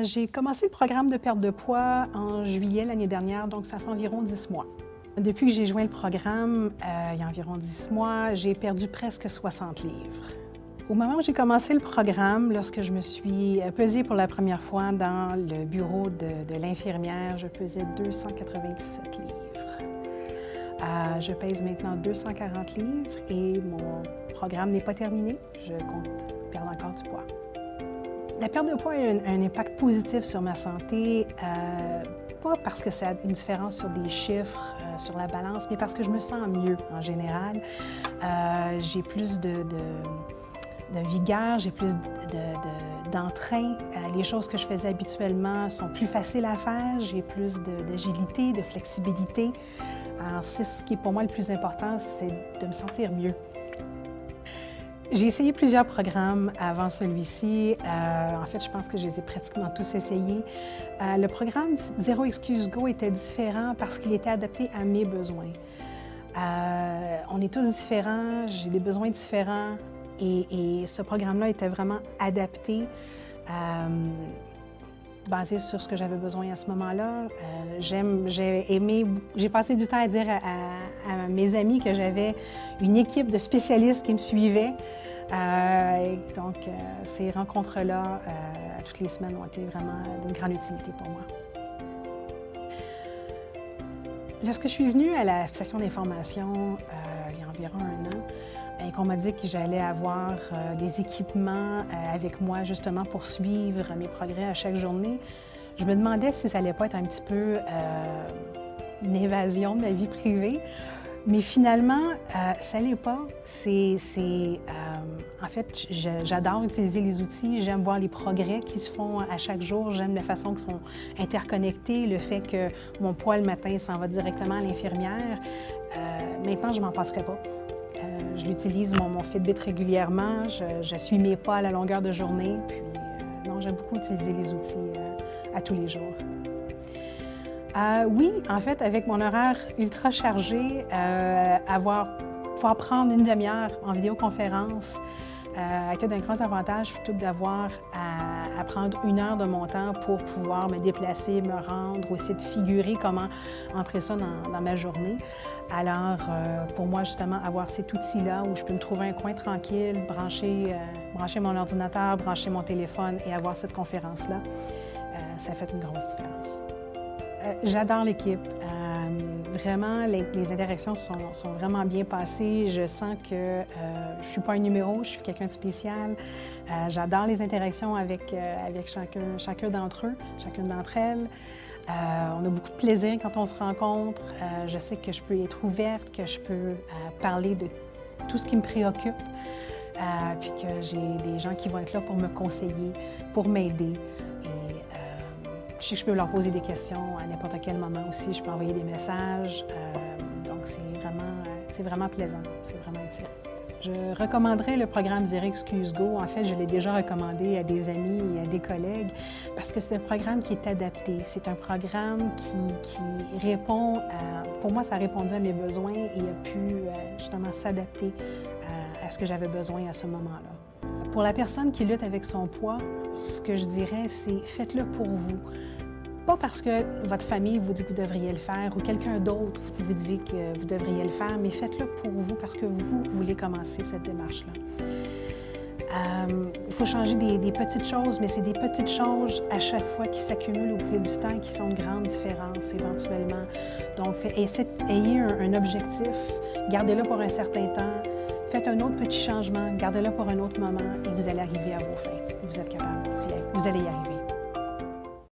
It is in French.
J'ai commencé le programme de perte de poids en juillet l'année dernière, donc ça fait environ 10 mois. Depuis que j'ai joint le programme, il y a environ 10 mois, j'ai perdu presque 60 livres. Au moment où j'ai commencé le programme, lorsque je me suis pesée pour la première fois dans le bureau de l'infirmière, je pesais 297 livres. Je pèse maintenant 240 livres et mon programme n'est pas terminé. Je compte perdre encore du poids. La perte de poids a un impact positif sur ma santé, pas parce que ça a une différence sur des chiffres, sur la balance, mais parce que je me sens mieux en général. J'ai plus de vigueur, j'ai plus d'entrain. Les choses que je faisais habituellement sont plus faciles à faire. J'ai plus d'agilité, de flexibilité. Alors, c'est ce qui est pour moi le plus important, c'est de me sentir mieux. J'ai essayé plusieurs programmes avant celui-ci. En fait, je pense que je les ai pratiquement tous essayés. Le programme Zéro Excuse Go était différent parce qu'il était adapté à mes besoins. On est tous différents, j'ai des besoins différents et ce programme-là était vraiment adapté, basé sur ce que j'avais besoin à ce moment-là. J'ai passé du temps à dire à mes amis que j'avais une équipe de spécialistes qui me suivaient. Donc, ces rencontres-là, à toutes les semaines, ont été vraiment d'une grande utilité pour moi. Lorsque je suis venue à la session d'information, il y a environ 1 an, et qu'on m'a dit que j'allais avoir des équipements avec moi justement pour suivre mes progrès à chaque journée, je me demandais si ça n'allait pas être un petit peu une évasion de ma vie privée. Mais finalement, ça l'est pas. En fait, j'adore utiliser les outils, j'aime voir les progrès qui se font à chaque jour, j'aime la façon qu'ils sont interconnectés, le fait que mon poids le matin s'en va directement à l'infirmière. Maintenant, je ne m'en passerai pas. Je l'utilise, mon Fitbit régulièrement, je suis mes pas à la longueur de journée, puis non, j'aime beaucoup utiliser les outils à tous les jours. Oui, en fait, avec mon horaire ultra chargé, pouvoir prendre une demi-heure en vidéoconférence a été d'un grand avantage plutôt que d'avoir à prendre 1 heure de mon temps pour pouvoir me déplacer, me rendre, ou essayer de figurer comment entrer ça dans ma journée. Alors, pour moi, justement, avoir cet outil-là où je peux me trouver un coin tranquille, brancher mon ordinateur, brancher mon téléphone et avoir cette conférence-là, ça a fait une grosse différence. J'adore l'équipe. Vraiment, les interactions sont vraiment bien passées. Je sens que je ne suis pas un numéro, je suis quelqu'un de spécial. J'adore les interactions avec chacun d'entre eux, chacune d'entre elles. On a beaucoup de plaisir quand on se rencontre. Je sais que je peux être ouverte, que je peux parler de tout ce qui me préoccupe, puis que j'ai des gens qui vont être là pour me conseiller, pour m'aider. Je sais que je peux leur poser des questions à n'importe quel moment aussi. Je peux envoyer des messages. Donc, c'est vraiment plaisant. C'est vraiment utile. Je recommanderais le programme Zéro Excuse Go. En fait, je l'ai déjà recommandé à des amis et à des collègues parce que c'est un programme qui est adapté. C'est un programme qui répond pour moi, ça a répondu à mes besoins et a pu justement s'adapter à ce que j'avais besoin à ce moment-là. Pour la personne qui lutte avec son poids, ce que je dirais, c'est faites-le pour vous. Pas parce que votre famille vous dit que vous devriez le faire ou quelqu'un d'autre vous dit que vous devriez le faire, mais faites-le pour vous parce que vous voulez commencer cette démarche-là. Il faut changer des petites choses, mais c'est des petites choses à chaque fois qui s'accumulent au fil du temps et qui font une grande différence éventuellement. Donc, ayez un objectif, gardez-le pour un certain temps. Faites un autre petit changement, gardez-le pour un autre moment et vous allez arriver à vos fins. Vous êtes capable, vous allez y arriver.